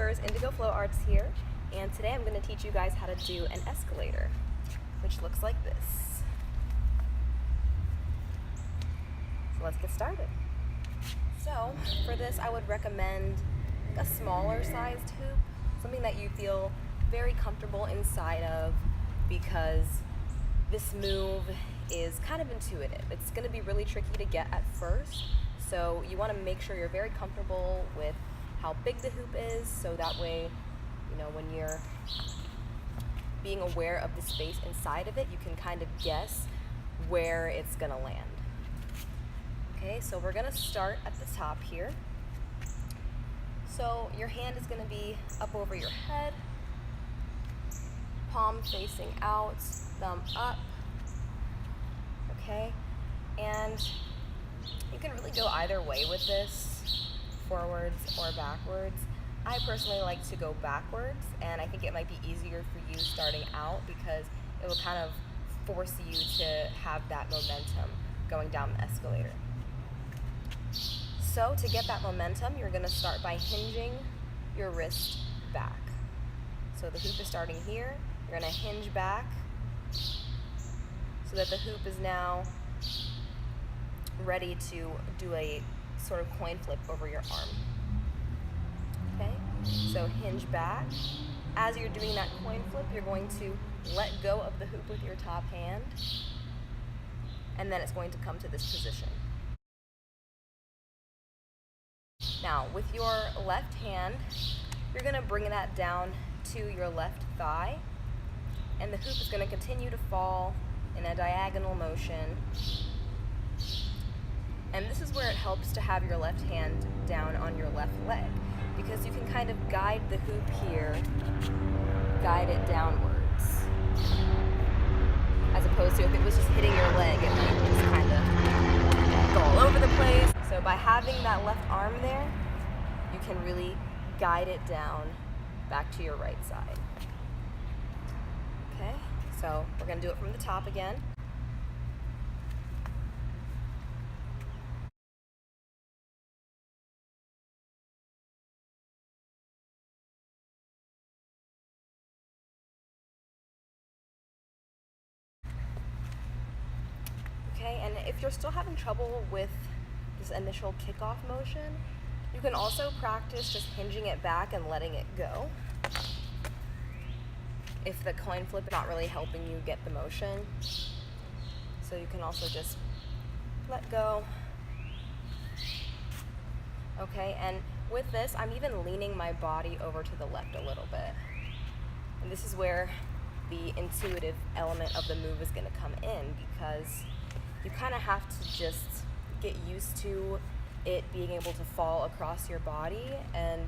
viewers, Indigo Arts here, and today I'm going to teach you guys how to do an escalator, which looks like this. So let's get started. So for this I would recommend a smaller sized hoop, something that you feel very comfortable inside of, because this move is kind of intuitive. It's going to be really tricky to get at first, so you want to make sure you're very comfortable with how big the hoop is, so that way, you know, when you're being aware of the space inside of it, you can kind of guess where it's going to land. Okay, so we're going to start at the top here. So your hand is going to be up over your head, palm facing out, thumb up. Okay, and you can really go either way with this, forwards or backwards. I personally like to go backwards, and I think it might be easier for you starting out because it will kind of force you to have that momentum going down the escalator. So to get that momentum, you're going to start by hinging your wrist back. So the hoop is starting here. You're going to hinge back so that the hoop is now ready to do a sort of coin flip over your arm. Okay, so hinge back. As you're doing that coin flip, you're going to let go of the hoop with your top hand, and then it's going to come to this position. Now, with your left hand, you're going to bring that down to your left thigh, and the hoop is going to continue to fall in a diagonal motion. And this is where it helps to have your left hand down on your left leg, because you can kind of guide the hoop here, guide it downwards, as opposed to if it was just hitting your leg, it might just kind of go all over the place. So by having that left arm there, you can really guide it down back to your right side. Okay, so we're going to do it from the top again. Okay, and if you're still having trouble with this initial kickoff motion, you can also practice just hinging it back and letting it go. If the coin flip is not really helping you get the motion, so you can also just let go. Okay, and with this, I'm even leaning my body over to the left a little bit. And this is where the intuitive element of the move is going to come in, because you kind of have to just get used to it being able to fall across your body, and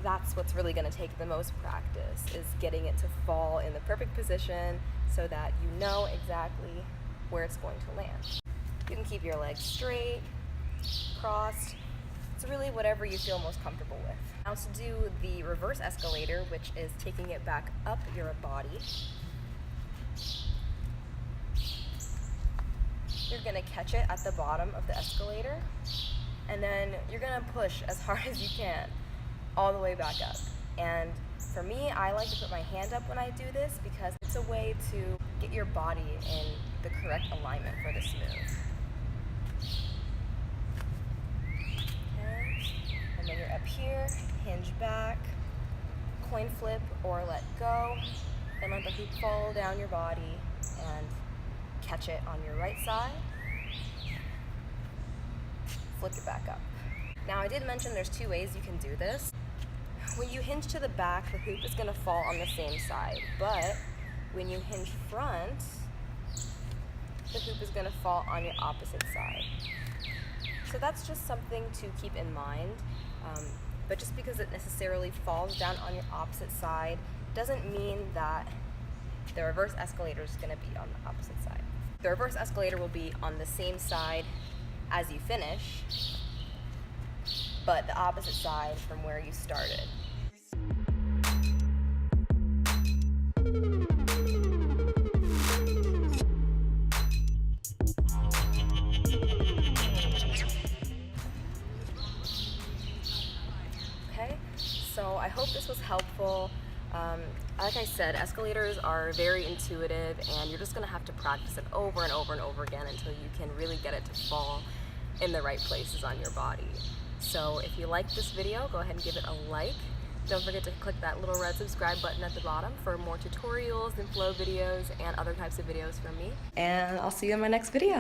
that's what's really going to take the most practice, is getting it to fall in the perfect position so that you know exactly where it's going to land. You can keep your legs straight, crossed. It's really whatever you feel most comfortable with. Now to do the reverse escalator, which is taking it back up your body, you're going to catch it at the bottom of the escalator, and then you're going to push as hard as you can all the way back up. And for me, I like to put my hand up when I do this because it's a way to get your body in the correct alignment for this move. Okay. And then you're up here, hinge back, coin flip or let go, then let the hoop fall down your body and catch it on your right side, flip it back up. Now I did mention there's two ways you can do this. When you hinge to the back, the hoop is going to fall on the same side, but when you hinge front, the hoop is going to fall on your opposite side. So that's just something to keep in mind, but just because it necessarily falls down on your opposite side doesn't mean that the reverse escalator is going to be on the opposite side. The reverse escalator will be on the same side as you finish, but the opposite side from where you started. Okay, So I hope this was helpful. Like I said, escalators are very intuitive, and you're just gonna have to practice it over and over and over again until you can really get it to fall in the right places on your body. So if you like this video, go ahead and give it a like. Don't forget to click that little red subscribe button at the bottom for more tutorials and flow videos and other types of videos from me. And I'll see you in my next video.